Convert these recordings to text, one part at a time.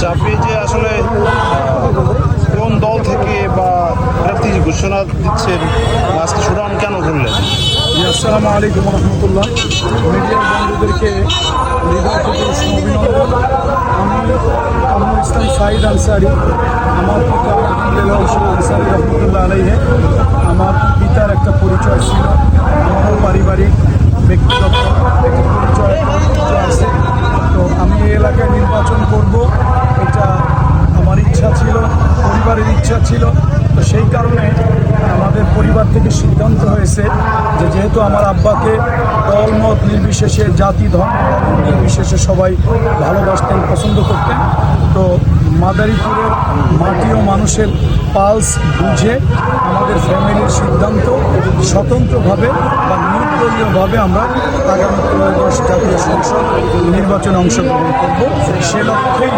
আপনি যে আসলে কোন দল থেকে বা প্রার্থী ঘোষণা দিচ্ছেন, আজকে শুনানি কেন করলেন? আসসালামু আলাইকুম রহমতুল্লাহ। মিডিয়ার বন্ধুদেরকে হৃদয় থেকে অভিনন্দন। আমি কামরুল ইসলাম সাইদ আনসারি। আমার পিতা আলহামদুলিল্লাহ আনসারি রহমতুল্লাহ আলাইহে। আমার পিতার একটা পরিচয় ছিল, আমারও পারিবারিক ব্যক্তিগত একটা পরিচয় আছে। তো আমি এই এলাকায় নির্বাচন করব, এটা আমার ইচ্ছা ছিল, পরিবারের ইচ্ছা ছিল। তো সেই কারণে আমাদের পরিবার থেকে সিদ্ধান্ত হয়েছে যে যেহেতু আমার আব্বাকে দলমত নির্বিশেষে, জাতি ধর্ম নির্বিশেষে সবাই ভালোবাসতেন, পছন্দ করতেন, তো মাদারীপুরের মাটি ও মানুষের পালস বুঝে আমাদের ফ্যামিলির সিদ্ধান্ত স্বতন্ত্রভাবে বা নির্দলীয়ভাবে আমরা আগামী 13 জাতীয় সংসদ নির্বাচনে অংশগ্রহণ করব। সে লক্ষ্যেই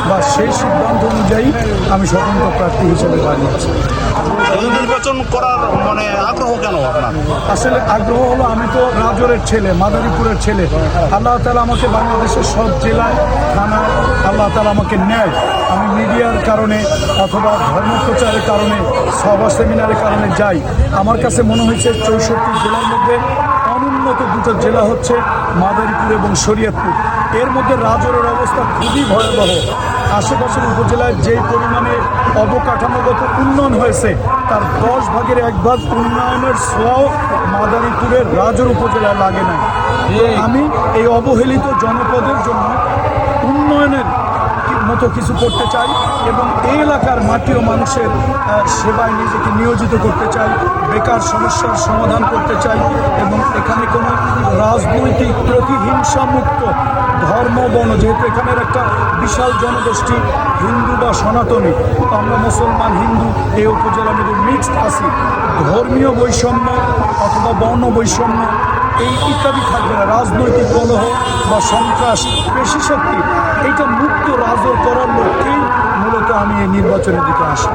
বা সেই সিদ্ধান্ত অনুযায়ী আমি স্বতন্ত্র প্রার্থী হিসেবে দাঁড়িয়েছি। নির্বাচন করার আগ্রহ কেন আপনার? আসলে আগ্রহ হলো, আমি তো রাজরের ছেলে, মাদারীপুরের ছেলে। আল্লাহ তাআলা আমাকে বাংলাদেশের সব জেলায়, থানায় আল্লাহ তাআলা আমাকে নেয়। আমি মিডিয়ার কারণে অথবা ধর্মপ্রচারের কারণে, সভা সেমিনারের কারণে যাই। আমার কাছে মনে হয়েছে 64 জেলার মধ্যে অনুন্নত দুটো জেলা হচ্ছে মাদারীপুর এবং শরীয়তপুর। এর মধ্যে রাজরের অবস্থা খুবই ভয়াবহ। আশেপাশের উপজেলায় যেই পরিমাণে অবকাঠামোগত উন্নয়ন হয়েছে, তার 10 ভাগের 1 ভাগ উন্নয়নের ছোঁয়াও মাদারীপুরের রাজর উপজেলায় লাগে না। আমি এই অবহেলিত জনপদের জন্য উন্নয়নের মতো কিছু করতে চাই এবং এই এলাকার মাটি ও মানুষের সেবায় নিজেকে নিয়োজিত করতে চাই, বেকার সমস্যার সমাধান করতে চাই এবং এখানে কোনো রাজনৈতিক প্রতিহিংসা মুক্ত ধর্ম বর্ণ, যেহেতু এখানের একটা বিশাল জনগোষ্ঠী হিন্দু বা সনাতনী, তো আমরা মুসলমান হিন্দু এই উপজেলার মধ্যে মিক্সড আছি। ধর্মীয় বৈষম্য অথবা বর্ণ বৈষম্য এই ইত্যাদি থাকবে না। রাজনৈতিক কলহ বা সন্ত্রাস, পেশি শক্তি, এইটা মুক্ত রাজর করার লক্ষ্যেই মূলত আমি এই নির্বাচনের দিকে আসি।